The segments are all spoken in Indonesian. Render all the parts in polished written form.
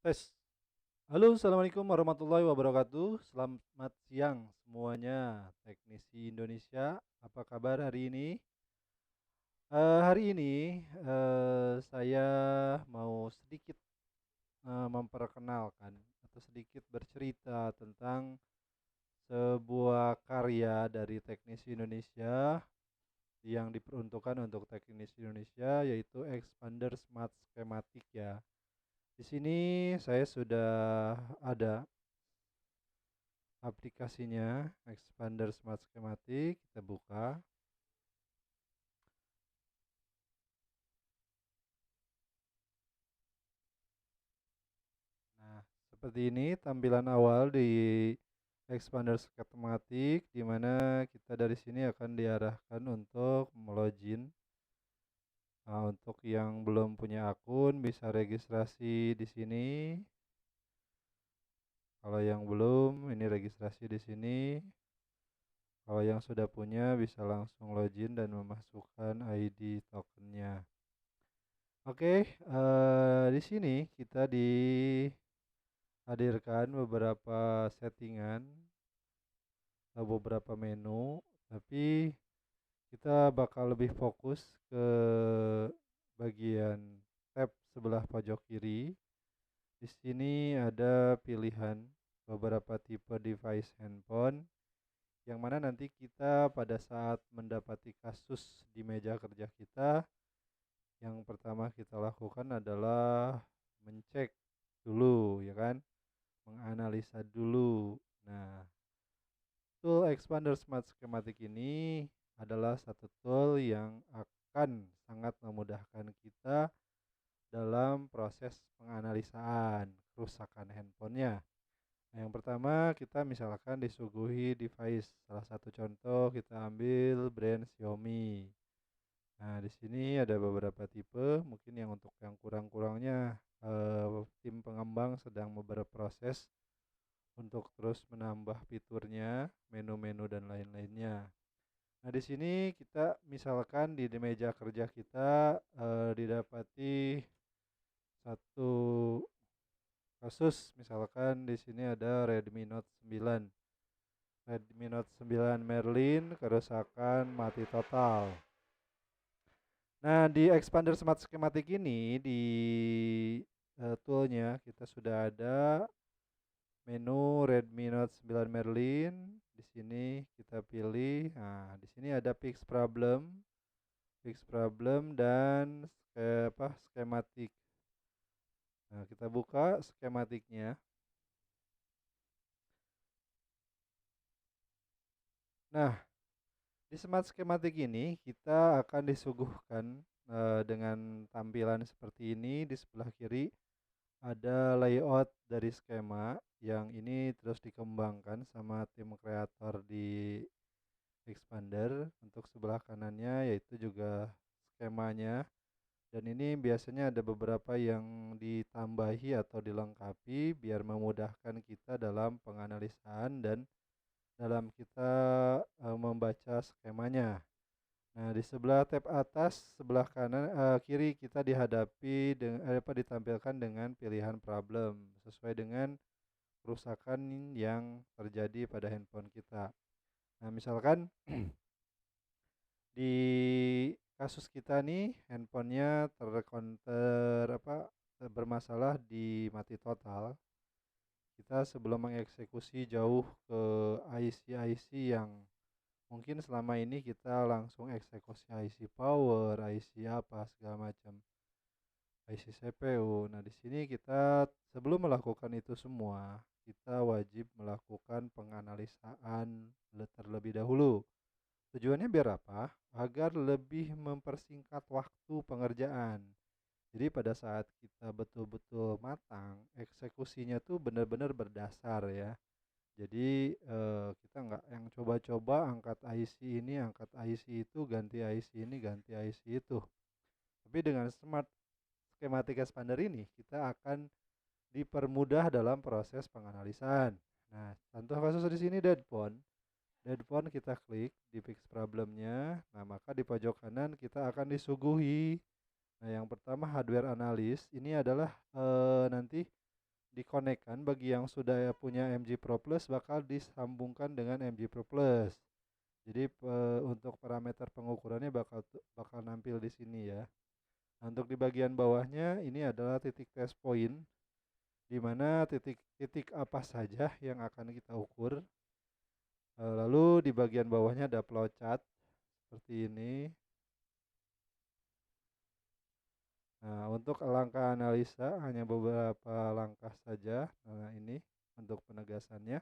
Tes. Halo, assalamualaikum warahmatullahi wabarakatuh. Selamat siang semuanya, teknisi Indonesia. Apa kabar hari ini? Hari ini saya mau sedikit memperkenalkan atau sedikit bercerita tentang sebuah karya dari teknisi Indonesia yang diperuntukkan untuk teknisi Indonesia, yaitu Expander Smart Schematic ya. Di sini saya sudah ada aplikasinya, Expander Smart Schematic. Kita buka. Nah, seperti ini tampilan awal di Expander Schematic, di mana kita dari sini akan diarahkan untuk melogin. Nah, untuk yang belum punya akun bisa registrasi di sini. Kalau yang belum, ini registrasi di sini. Kalau yang sudah punya bisa langsung login dan memasukkan ID tokennya. Oke, di sini kita dihadirkan beberapa settingan atau beberapa menu, tapi kita bakal lebih fokus ke bagian tab sebelah pojok kiri. Di sini ada pilihan beberapa tipe device handphone, yang mana nanti kita pada saat mendapati kasus di meja kerja kita, yang pertama kita lakukan adalah mencek dulu, ya kan, menganalisa dulu. Nah, tool Expander Smart Schematic ini adalah satu tool yang akan sangat memudahkan kita dalam proses penganalisaan kerusakan handphonenya. Nah, yang pertama kita misalkan disuguhi device. Salah satu contoh kita ambil brand Xiaomi. Nah, di sini ada beberapa tipe, mungkin yang untuk yang kurang-kurangnya tim pengembang sedang berproses untuk terus menambah fiturnya, menu-menu dan lain-lainnya. Nah, di sini kita misalkan di meja kerja kita didapati satu kasus, misalkan di sini ada Redmi Note 9. Redmi Note 9 Merlin kerusakan mati total. Nah, di Expander Smart Schematic ini di toolnya kita sudah ada menu Redmi Note 9 Merlin. Di sini kita pilih. Nah, di sini ada fix problem dan skematik. Nah, kita buka skematiknya. Nah, di Smart Schematic ini kita akan disuguhkan dengan tampilan seperti ini. Di sebelah kiri ada layout dari skema yang ini terus dikembangkan sama tim kreator di Expander. Untuk sebelah kanannya yaitu juga skemanya, dan ini biasanya ada beberapa yang ditambahi atau dilengkapi biar memudahkan kita dalam penganalisaan dan dalam kita membaca skemanya. Nah, di sebelah tab atas, sebelah kanan, kiri kita dihadapi dengan ditampilkan dengan pilihan problem sesuai dengan kerusakan yang terjadi pada handphone kita. Nah, misalkan di kasus kita nih handphonenya bermasalah di mati total. Kita sebelum mengeksekusi jauh ke IC-IC yang mungkin selama ini kita langsung eksekusi IC power, IC apa segala macam, IC CPU. Nah, di sini kita sebelum melakukan itu semua, kita wajib melakukan penganalisaan terlebih dahulu. Tujuannya biar apa? Agar lebih mempersingkat waktu pengerjaan. Jadi pada saat kita betul-betul matang, eksekusinya tuh benar-benar berdasar ya. Jadi kita nggak yang coba-coba angkat IC ini, angkat IC itu, ganti IC ini, ganti IC itu. Tapi dengan Smart Schematic Expander ini, kita akan dipermudah dalam proses penganalisan. Nah, contoh kasus di sini dead phone. Dead phone kita klik di fix problemnya. Nah, maka di pojok kanan kita akan disuguhi. Nah, yang pertama hardware analis. Ini adalah nanti dikonekkan bagi yang sudah punya MG Pro Plus bakal disambungkan dengan MG Pro Plus. Jadi untuk parameter pengukurannya bakal nampil di sini ya. Nah, untuk di bagian bawahnya ini adalah titik test point, di mana titik-titik apa saja yang akan kita ukur. Lalu di bagian bawahnya ada flowchart seperti ini. Nah, untuk langkah analisa hanya beberapa langkah saja. Nah, ini untuk penegasannya.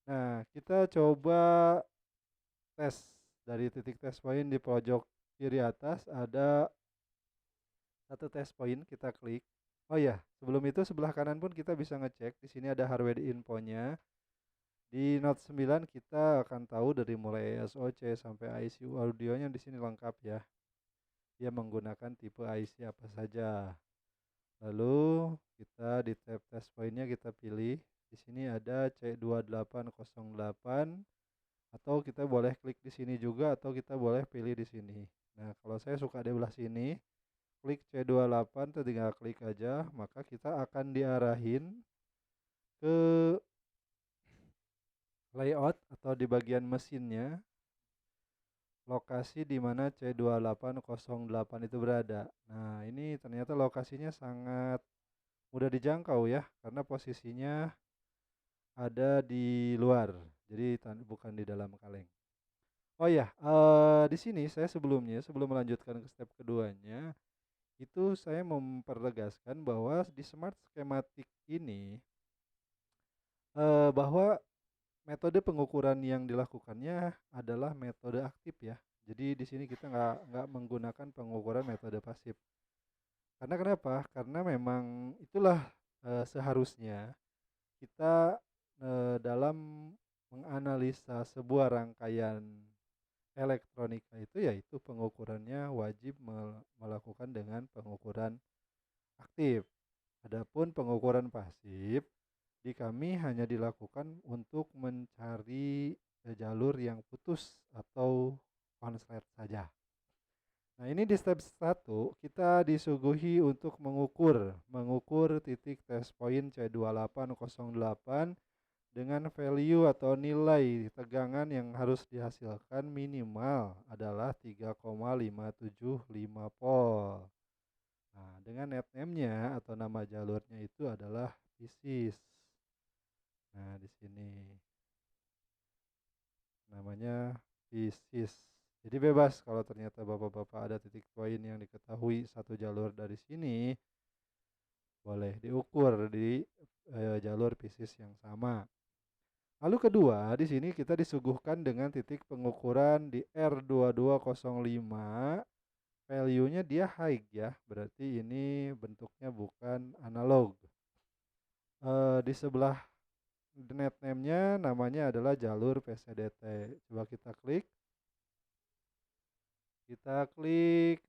Nah, kita coba tes dari titik test point di pojok kiri atas ada satu test point, kita klik. Oh ya, sebelum itu sebelah kanan pun kita bisa ngecek. Di sini ada hardware infonya. Di Note 9 kita akan tahu dari mulai SoC sampai IC audionya di sini lengkap ya. Dia menggunakan tipe IC apa saja. Lalu kita di tab test pointnya kita pilih. Di sini ada C2808 atau kita boleh klik di sini juga atau kita boleh pilih di sini. Nah, kalau saya suka di belah sini, klik C28 itu tinggal klik aja, maka kita akan diarahin ke layout atau di bagian mesinnya, lokasi di mana C2808 itu berada. Nah, ini ternyata lokasinya sangat mudah dijangkau ya, karena posisinya ada di luar, jadi bukan di dalam kaleng. Oh ya, di sini saya sebelum melanjutkan ke step keduanya, itu saya mempertegaskan bahwa di smart schematic ini bahwa metode pengukuran yang dilakukannya adalah metode aktif ya. Jadi di sini kita nggak menggunakan pengukuran metode pasif. Karena kenapa? Karena memang itulah seharusnya kita dalam menganalisa sebuah rangkaian elektronika itu, yaitu pengukurannya wajib melakukan dengan pengukuran aktif. Adapun pengukuran pasif di kami hanya dilakukan untuk mencari jalur yang putus atau konslet saja. Nah, ini di step 1 kita disuguhi untuk mengukur titik test point C2808 dengan value atau nilai tegangan yang harus dihasilkan minimal adalah 3,575 volt. Nah, dengan netname-nya atau nama jalurnya itu adalah PISIS. Nah, di sini namanya PISIS. Jadi bebas kalau ternyata bapak-bapak ada titik poin yang diketahui satu jalur dari sini, boleh diukur di jalur PISIS yang sama. Lalu kedua, di sini kita disuguhkan dengan titik pengukuran di R2205. Value-nya dia high ya, berarti ini bentuknya bukan analog. Di sebelah net name-nya namanya adalah jalur PCDT. Coba kita klik.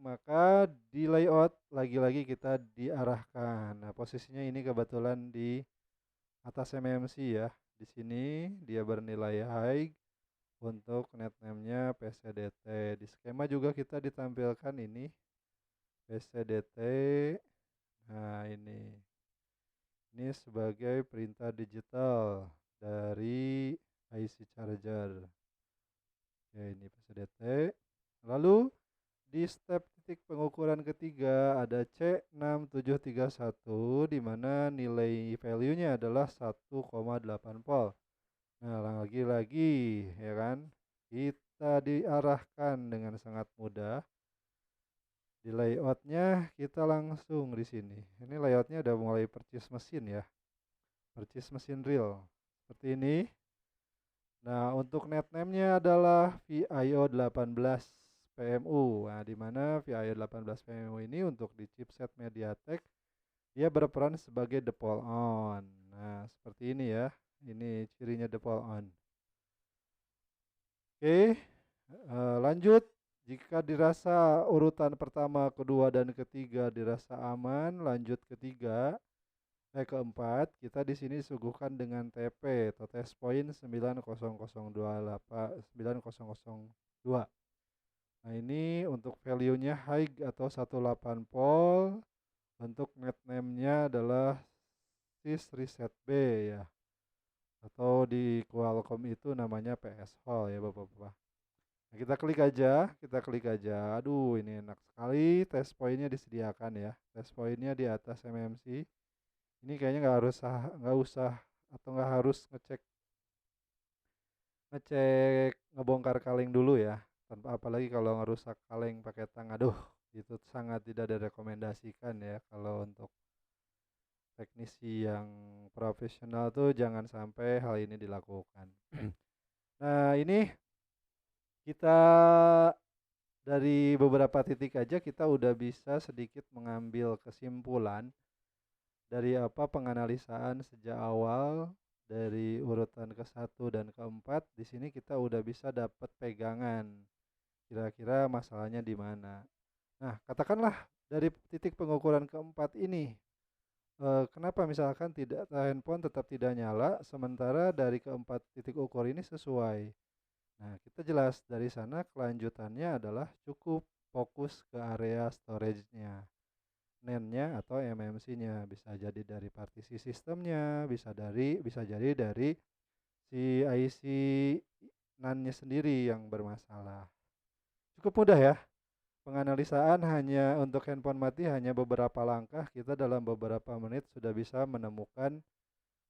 Maka di layout lagi-lagi kita diarahkan. Nah, posisinya ini kebetulan di atas MMC ya. Di sini dia bernilai high untuk net name-nya PCDT. Di skema juga kita ditampilkan ini PCDT. Nah, ini sebagai perintah digital dari IC charger. Ya, ini PCDT. Lalu di step titik pengukuran ketiga ada C6731 di mana nilai value-nya adalah 1,8 volt. Nah, lagi-lagi ya kan, kita diarahkan dengan sangat mudah. Di layoutnya kita langsung di sini. Ini layoutnya udah mulai purchase mesin ya, purchase mesin real seperti ini. Nah, untuk netname-nya adalah VIO 18 PMU. Nah, di mana VIO 18 PMU ini untuk di chipset MediaTek dia berperan sebagai default on. Nah, seperti ini ya. Ini cirinya default on. Oke, lanjut. Jika dirasa urutan pertama, kedua, dan ketiga dirasa aman, lanjut keempat, kita di sini disuguhkan dengan TP atau test point 9002. Nah, ini untuk value-nya high atau 18 volt. Untuk net name-nya adalah Practice Reset B ya, atau di Qualcomm itu namanya PS Hall ya Bapak-Bapak. Nah, kita klik aja. Aduh, ini enak sekali. Test pointnya disediakan ya. Test pointnya di atas MMC. Ini kayaknya nggak usah atau nggak harus ngecek ngecek ngebongkar kaleng dulu ya. Tanpa apalagi kalau ngerusak kaleng pakai tang. Aduh, itu sangat tidak direkomendasikan ya kalau untuk teknisi yang profesional tuh jangan sampai hal ini dilakukan. Nah, ini kita dari beberapa titik aja kita udah bisa sedikit mengambil kesimpulan dari apa penganalisaan sejak awal dari urutan ke-1 dan ke-4. Di sini kita udah bisa dapat pegangan kira-kira masalahnya di mana. Nah, katakanlah dari titik pengukuran ke-4 ini, kenapa misalkan tidak handphone tetap tidak nyala sementara dari ke-4 titik ukur ini sesuai. Nah, kita jelas dari sana kelanjutannya adalah cukup fokus ke area storage-nya, NAND-nya atau MMC-nya. Bisa jadi dari partisi sistemnya, bisa jadi dari si IC NAND-nya sendiri yang bermasalah. Cukup mudah ya. Penganalisaan hanya untuk handphone mati hanya beberapa langkah, kita dalam beberapa menit sudah bisa menemukan,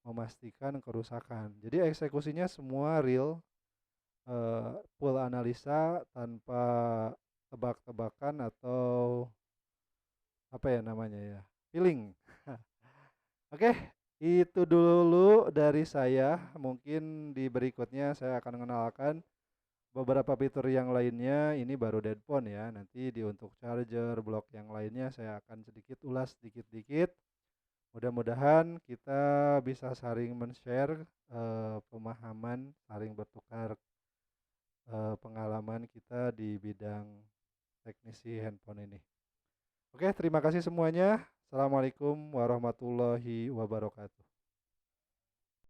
memastikan kerusakan. Jadi eksekusinya semua real, full analisa tanpa tebak-tebakan atau apa ya namanya ya, feeling. Oke, itu dulu dari saya. Mungkin di berikutnya saya akan mengenalkan beberapa fitur yang lainnya. Ini baru deadphone ya. Nanti di untuk charger, blok yang lainnya saya akan sedikit ulas sedikit-dikit. Mudah-mudahan kita bisa saling men-share pemahaman, saling bertukar pengalaman kita di bidang teknisi handphone ini. Oke, terima kasih semuanya. Assalamualaikum warahmatullahi wabarakatuh.